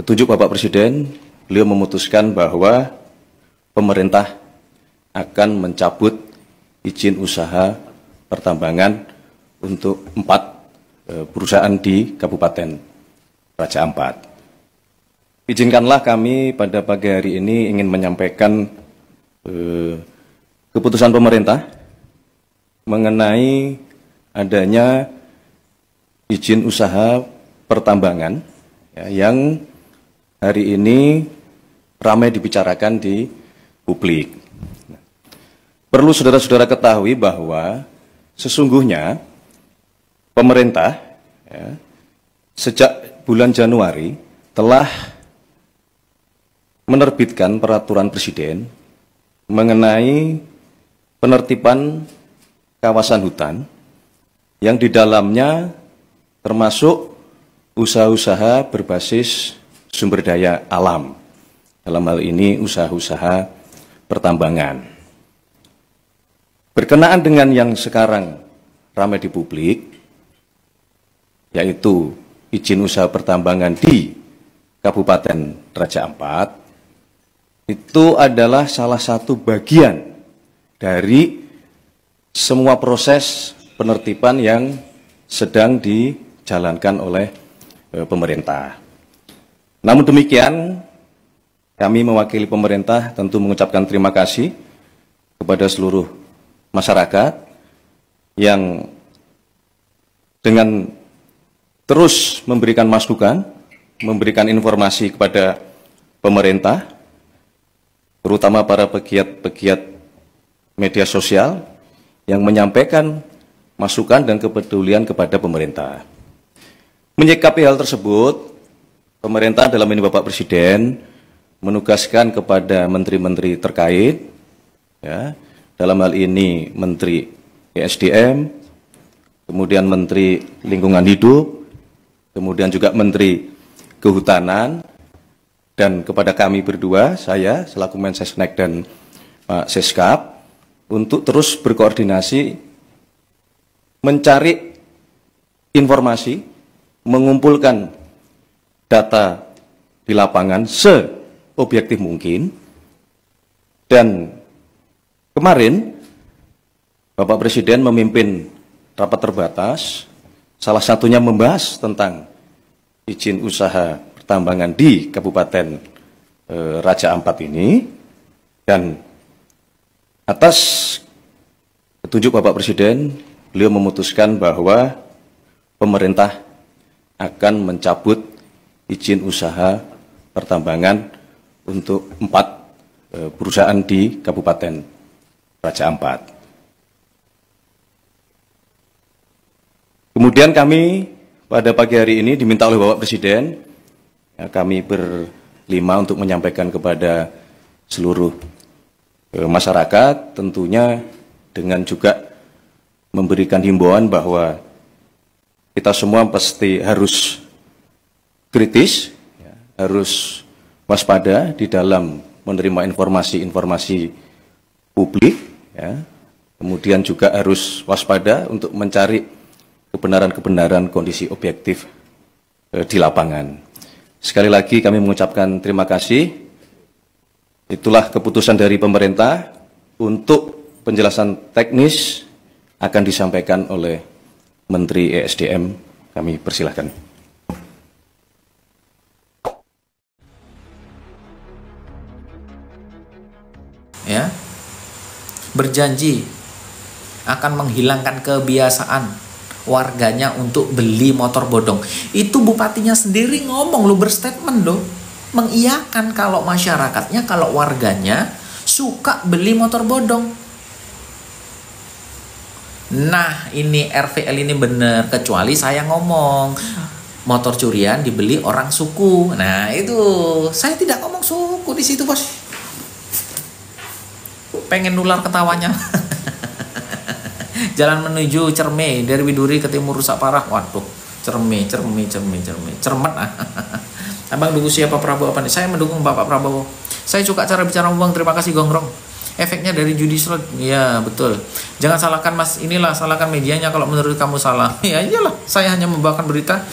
petunjuk Bapak Presiden, beliau memutuskan bahwa pemerintah akan mencabut izin usaha pertambangan untuk 4 perusahaan di Kabupaten Raja Ampat. Izinkanlah kami pada pagi hari ini ingin menyampaikan keputusan pemerintah mengenai adanya izin usaha pertambangan yang hari ini ramai dibicarakan di publik. Perlu saudara-saudara ketahui bahwa sesungguhnya pemerintah sejak bulan Januari telah menerbitkan peraturan presiden mengenai penertiban kawasan hutan yang di dalamnya termasuk usaha-usaha berbasis sumber daya alam. Dalam hal ini usaha-usaha pertambangan. Berkenaan dengan yang sekarang ramai di publik, yaitu izin usaha pertambangan di Kabupaten Raja Ampat, itu adalah salah satu bagian dari semua proses penertiban yang sedang dijalankan oleh pemerintah. Namun demikian, kami mewakili pemerintah tentu mengucapkan terima kasih kepada seluruh masyarakat yang dengan terus memberikan masukan, memberikan informasi kepada pemerintah, terutama para pegiat-pegiat media sosial yang menyampaikan masukan dan kepedulian kepada pemerintah. Menyikapi hal tersebut, pemerintah dalam ini Bapak Presiden menugaskan kepada menteri-menteri terkait, dalam hal ini Menteri ESDM, kemudian Menteri Lingkungan Hidup, kemudian juga Menteri Kehutanan, dan kepada kami berdua, saya selaku Mensesnek dan Pak Seskap, untuk terus berkoordinasi, mencari informasi, mengumpulkan data di lapangan seobjektif mungkin, dan kemarin Bapak Presiden memimpin rapat terbatas, salah satunya membahas tentang izin usaha pertambangan di Kabupaten Raja Ampat ini, dan atas petunjuk Bapak Presiden, beliau memutuskan bahwa pemerintah akan mencabut izin usaha pertambangan untuk 4 perusahaan di Kabupaten Raja Ampat. Kemudian kami pada pagi hari ini diminta oleh Bapak Presiden, kami berlima untuk menyampaikan kepada seluruh masyarakat, tentunya dengan juga memberikan himbauan bahwa kita semua pasti harus kritis, harus waspada di dalam menerima informasi-informasi publik, kemudian juga harus waspada untuk mencari kebenaran-kebenaran kondisi objektif di lapangan. Sekali lagi kami mengucapkan terima kasih. Itulah keputusan dari pemerintah. Untuk penjelasan teknis akan disampaikan oleh Menteri ESDM. Kami persilahkan. Ya, berjanji akan menghilangkan kebiasaan warganya untuk beli motor bodong. Itu bupatinya sendiri ngomong, lu berstatement loh, mengiyakan kalau masyarakatnya, kalau warganya suka beli motor bodong. Nah, ini RVL ini bener, kecuali saya ngomong motor curian dibeli orang suku. Nah, itu saya tidak ngomong suku di situ, Bos. Pengen nular ketawanya. Jalan menuju Cerme dari Widuri ke timur rusak parah. Waduh, Cerme, cermet ah. Abang dukung siapa Prabowo apa nih? Saya mendukung Bapak Prabowo. Saya suka cara bicara Bang. Terima kasih Gongrong. Efeknya dari judi slot. Ya betul. Jangan salahkan Mas inilah, salahkan medianya kalau menurut kamu salah. Ya iyalah, saya hanya membawakan berita.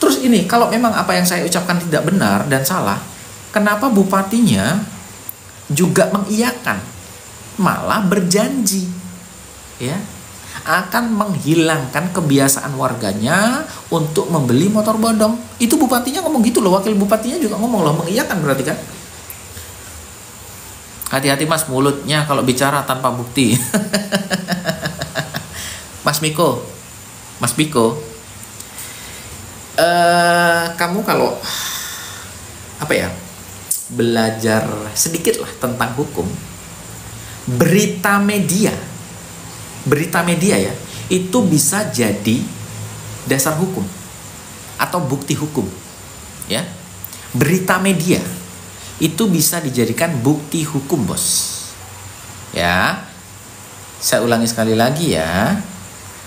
Terus Terus ini, kalau memang apa yang saya ucapkan tidak benar dan salah, kenapa bupatinya juga mengiyakan, malah berjanji ya akan menghilangkan kebiasaan warganya untuk membeli motor bodong. Itu bupatinya ngomong gitu loh, wakil bupatinya juga ngomong loh, mengiyakan berarti kan. Hati-hati mas mulutnya kalau bicara tanpa bukti. Mas Miko, kamu kalau apa ya, belajar sedikit lah tentang hukum, berita media ya, itu bisa jadi dasar hukum atau bukti hukum ya. Berita media itu bisa dijadikan bukti hukum, bos ya. Saya ulangi sekali lagi ya,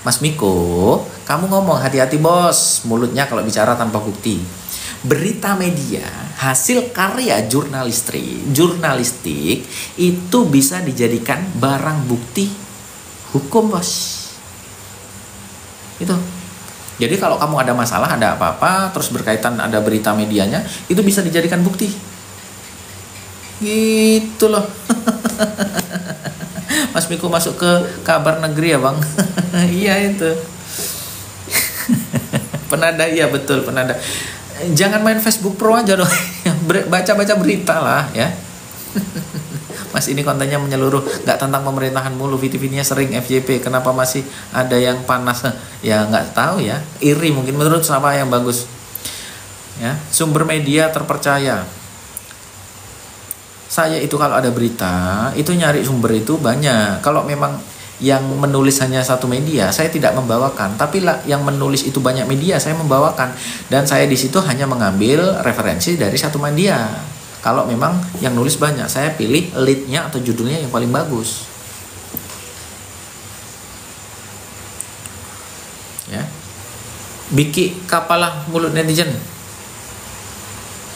Mas Miko, kamu ngomong hati-hati bos mulutnya kalau bicara tanpa bukti. Berita media, hasil karya jurnalistik itu bisa dijadikan barang bukti hukum, bos. Itu. Jadi kalau kamu ada masalah, ada apa-apa, terus berkaitan ada berita medianya, itu bisa dijadikan bukti. Gitu loh. Mas Miko masuk ke kabar negeri ya bang. Iya itu. Penada, iya betul penada. Jangan main Facebook Pro aja dong. Baca-baca berita lah ya. Mas ini kontennya menyeluruh, nggak tentang pemerintahan mulu. VTV-nya sering FYP, kenapa masih ada yang panas? Ya nggak tahu ya, iri mungkin menurut siapa yang bagus ya. Sumber media terpercaya, saya itu kalau ada berita itu nyari sumber itu banyak. Kalau memang yang menulis hanya satu media, saya tidak membawakan. Tapi lah yang menulis itu banyak media, saya membawakan. Dan saya di situ hanya mengambil referensi dari satu media. Kalau memang yang nulis banyak, saya pilih lead-nya atau judulnya yang paling bagus. Ya. Biki kapalah mulut netizen.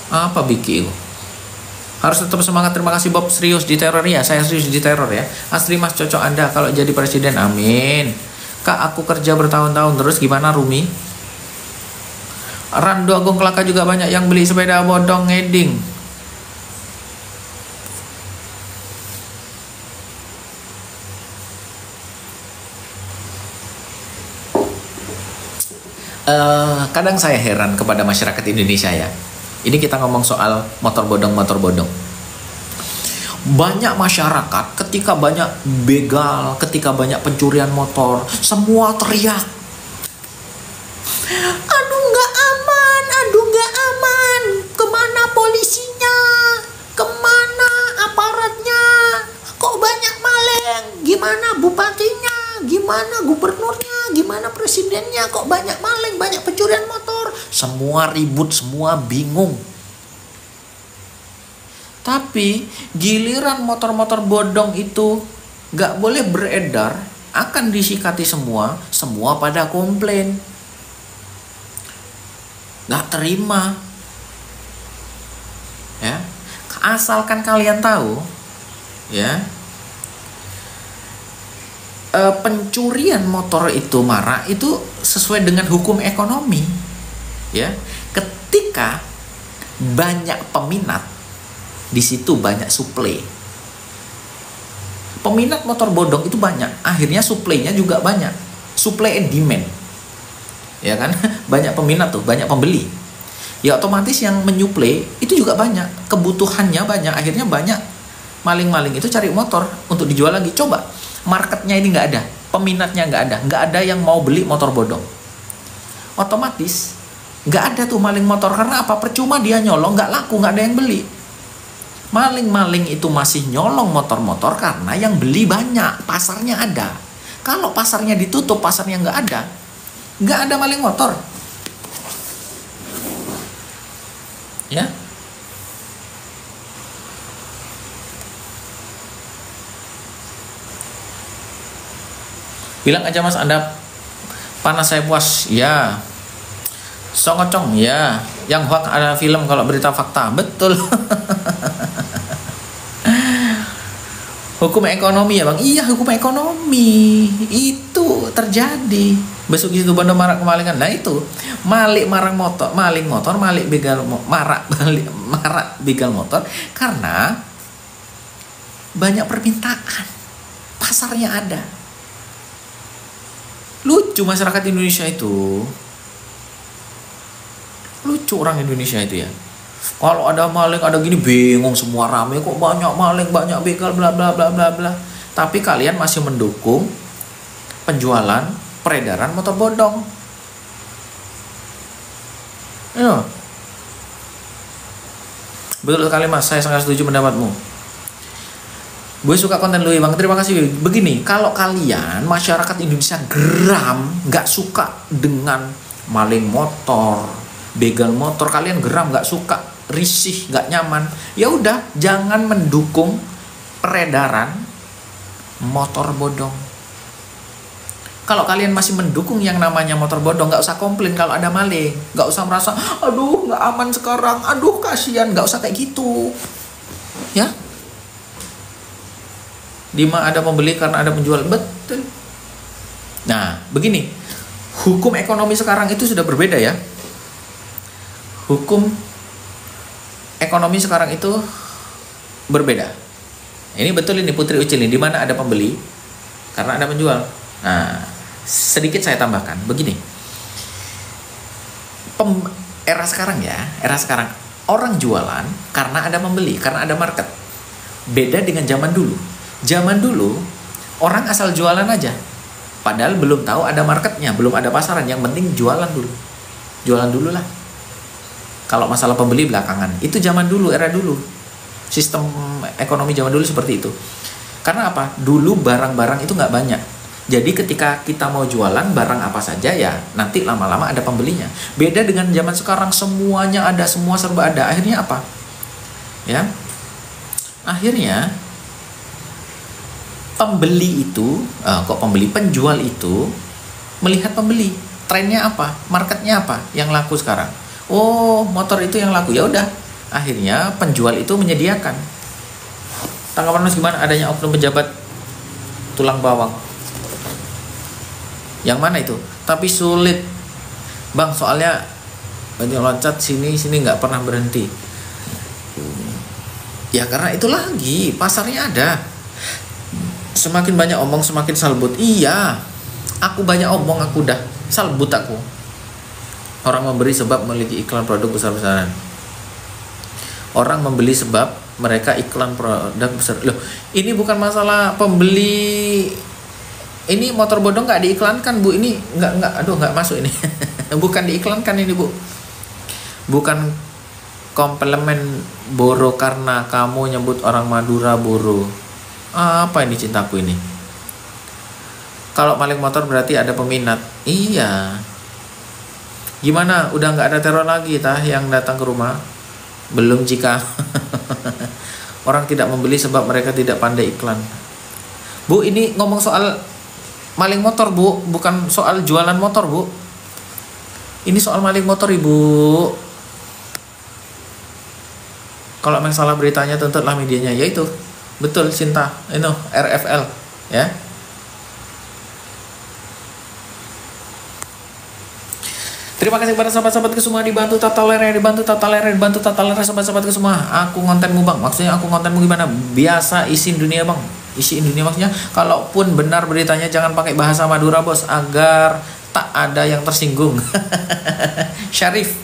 Apa Biki itu? Harus tetap semangat. Terima kasih Bob, serius di teror ya. Saya serius di teror ya. Asli mas, cocok Anda kalau jadi presiden, amin. Kak aku kerja bertahun-tahun terus gimana Rumi? Rando Agung Kelaka juga banyak yang beli sepeda bodong ngeding. Kadang saya heran kepada masyarakat Indonesia ya. Ini kita ngomong soal motor bodong. Banyak masyarakat ketika banyak begal, ketika banyak pencurian motor, semua teriak. Aduh nggak aman. Kemana polisinya? Kemana aparatnya? Kok banyak maling? Gimana bupatinya? Gimana gubernurnya? Gimana presidennya? Kok banyak maling, banyak pencurian motor? Semua ribut, semua bingung. Tapi giliran motor-motor bodong itu gak boleh beredar, akan disikati semua pada komplain. Gak terima. Ya, asalkan kalian tahu, ya, pencurian motor itu marak itu sesuai dengan hukum ekonomi. Ya, ketika banyak peminat, di situ banyak suplai. Peminat motor bodong itu banyak, akhirnya suplainya juga banyak. Supply and demand, ya kan? Banyak peminat tuh, banyak pembeli. Ya otomatis yang menyuplai itu juga banyak, kebutuhannya banyak, akhirnya banyak maling-maling itu cari motor untuk dijual lagi. Coba marketnya ini nggak ada, peminatnya nggak ada yang mau beli motor bodong. Otomatis nggak ada tuh maling motor, karena apa? Percuma dia nyolong, nggak laku, nggak ada yang beli. Maling-maling itu masih nyolong motor-motor karena yang beli banyak, pasarnya ada. Kalau pasarnya ditutup, pasarnya nggak ada maling motor. Ya. Bilang aja mas, Anda panas saya puas. Ya. Songocong ya. Yang hoax ada film kalau berita fakta. Betul. Hukum ekonomi ya bang. Iya, hukum ekonomi itu terjadi. Besok di situ Bondo marak kemalingan. Nah itu, maling motor, maling begal marak begal motor karena banyak permintaan. Pasarnya ada. Lucu masyarakat Indonesia itu. Lucu orang Indonesia itu ya. Kalau ada maling, ada gini, bingung semua, rame kok, banyak maling, banyak begal, bla bla bla bla bla. Tapi kalian masih mendukung penjualan, peredaran motor bodong. Ya. Betul sekali Mas, saya sangat setuju pendapatmu. Gue suka konten lu Bang, terima kasih. Begini, kalau kalian masyarakat Indonesia geram, nggak suka dengan maling motor, begal motor, kalian geram, nggak suka, risih, nggak nyaman, ya udah jangan mendukung peredaran motor bodong. Kalau kalian masih mendukung yang namanya motor bodong, nggak usah komplain kalau ada maling, nggak usah merasa aduh nggak aman sekarang, aduh kasihan, nggak usah kayak gitu, ya. Dima ada pembeli karena ada penjual, betul. Nah begini, hukum ekonomi sekarang itu sudah berbeda ya. Hukum ekonomi sekarang itu berbeda. Ini betul ini Putri Ucil ini, di mana ada pembeli karena ada penjual. Nah, sedikit saya tambahkan begini. Era sekarang ya, era sekarang orang jualan karena ada pembeli, karena ada market. Beda dengan zaman dulu. Zaman dulu orang asal jualan aja. Padahal belum tahu ada marketnya, belum ada pasaran, yang penting jualan dulu. Jualan dulu lah. Kalau masalah pembeli belakangan. Itu zaman dulu, era dulu. Sistem ekonomi zaman dulu seperti itu. Karena apa? Dulu barang-barang itu nggak banyak. Jadi ketika kita mau jualan barang apa saja ya nanti lama-lama ada pembelinya. Beda dengan zaman sekarang, semuanya ada, semua serba ada. Akhirnya apa? Ya. Akhirnya pembeli itu, penjual itu melihat pembeli. Trennya apa? Marketnya apa yang laku sekarang? Oh, motor itu yang laku. Ya udah. Akhirnya penjual itu menyediakan. Tanggapan Mas gimana adanya oknum pejabat tulang bawang? Yang mana itu? Tapi sulit, Bang, soalnya banyak loncat sini nggak pernah berhenti. Ya karena itu lagi pasarnya ada. Semakin banyak omong semakin salbut. Iya, aku banyak omong aku udah salbut aku. Orang memberi sebab memiliki iklan produk besar-besaran. Orang membeli sebab mereka iklan produk besar. Loh, ini bukan masalah pembeli. Ini motor bodong nggak diiklankan Bu. Ini nggak masuk ini. Bukan diiklankan ini Bu. Bukan komplement boro karena kamu nyebut orang Madura boro. Apa ini cintaku ini? Kalau maling motor berarti ada peminat. Iya. Gimana? Udah nggak ada teror lagi tah yang datang ke rumah? Belum jika orang tidak membeli sebab mereka tidak pandai iklan. Bu, ini ngomong soal maling motor Bu, bukan soal jualan motor Bu. Ini soal maling motor Ibu. Kalau memang salah beritanya tuntutlah medianya, yaitu betul Cinta, ini RFL ya. Terima kasih kepada sahabat-sahabatku semua, dibantu tata layar, dibantu tata layar sahabat-sahabatku semua. Aku kontenmu Bang, maksudnya aku kontenmu gimana? Biasa isiin dunia Bang, isiin dunia maksudnya. Kalaupun benar beritanya jangan pakai bahasa Madura Bos, agar tak ada yang tersinggung. Syarif,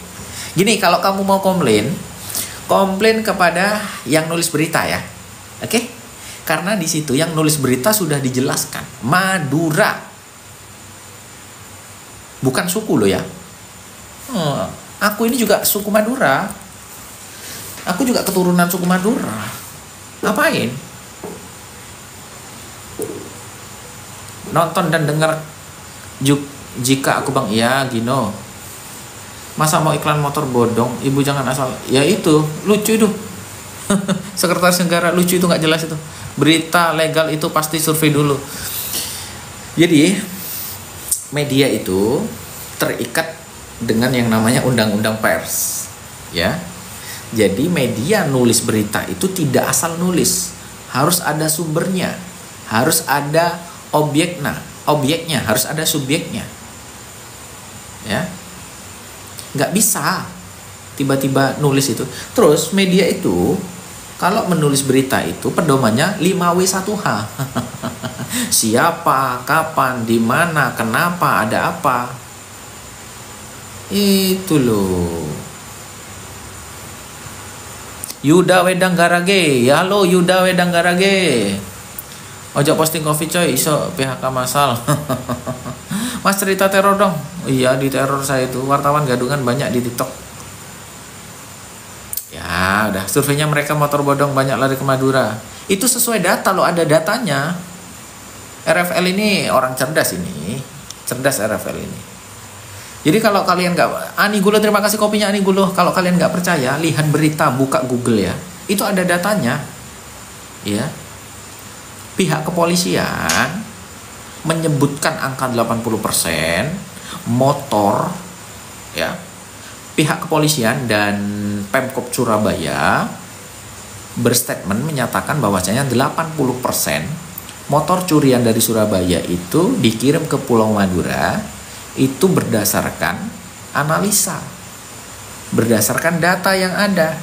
gini, kalau kamu mau komplain kepada yang nulis berita ya. Oke? Karena di situ yang nulis berita sudah dijelaskan Madura, bukan suku loh ya. Aku ini juga suku Madura. Aku juga keturunan suku Madura. Ngapain? Nonton dan dengar jika aku Bang, iya Gino. Masa mau iklan motor bodong? Ibu jangan asal. Ya itu lucu itu. Sekretaris negara lucu itu, nggak jelas itu. Berita legal itu pasti survei dulu. Jadi media itu terikat dengan yang namanya undang-undang pers ya. Jadi media nulis berita itu tidak asal nulis, harus ada sumbernya, harus ada objeknya, harus ada subjeknya. ya. Nggak bisa tiba-tiba nulis itu. Terus media itu kalau menulis berita itu pedomannya 5W1H. Siapa, kapan, di mana, kenapa, ada apa. Itu loh. Yuda Wedang Garage. Halo Yuda Wedang Garage. Ojo posting coffee coy, iso PHK masal. Mas cerita teror dong. Iya, di teror saya itu wartawan gadungan banyak di TikTok. Ya udah, surveinya mereka motor bodong banyak lari ke Madura. Itu sesuai data loh, ada datanya. RFL ini orang cerdas ini. Cerdas RFL ini. Jadi kalau kalian nggak, Ani Gulo terima kasih kopinya Ani Gulo. Kalau kalian nggak percaya, lihat berita, buka Google ya. Itu ada datanya. Ya. Pihak kepolisian menyebutkan angka 80% motor ya. Pihak kepolisian dan Pemkop Surabaya berstatement menyatakan bahwasanya 80% motor curian dari Surabaya itu dikirim ke Pulau Madura itu berdasarkan analisa, berdasarkan data yang ada.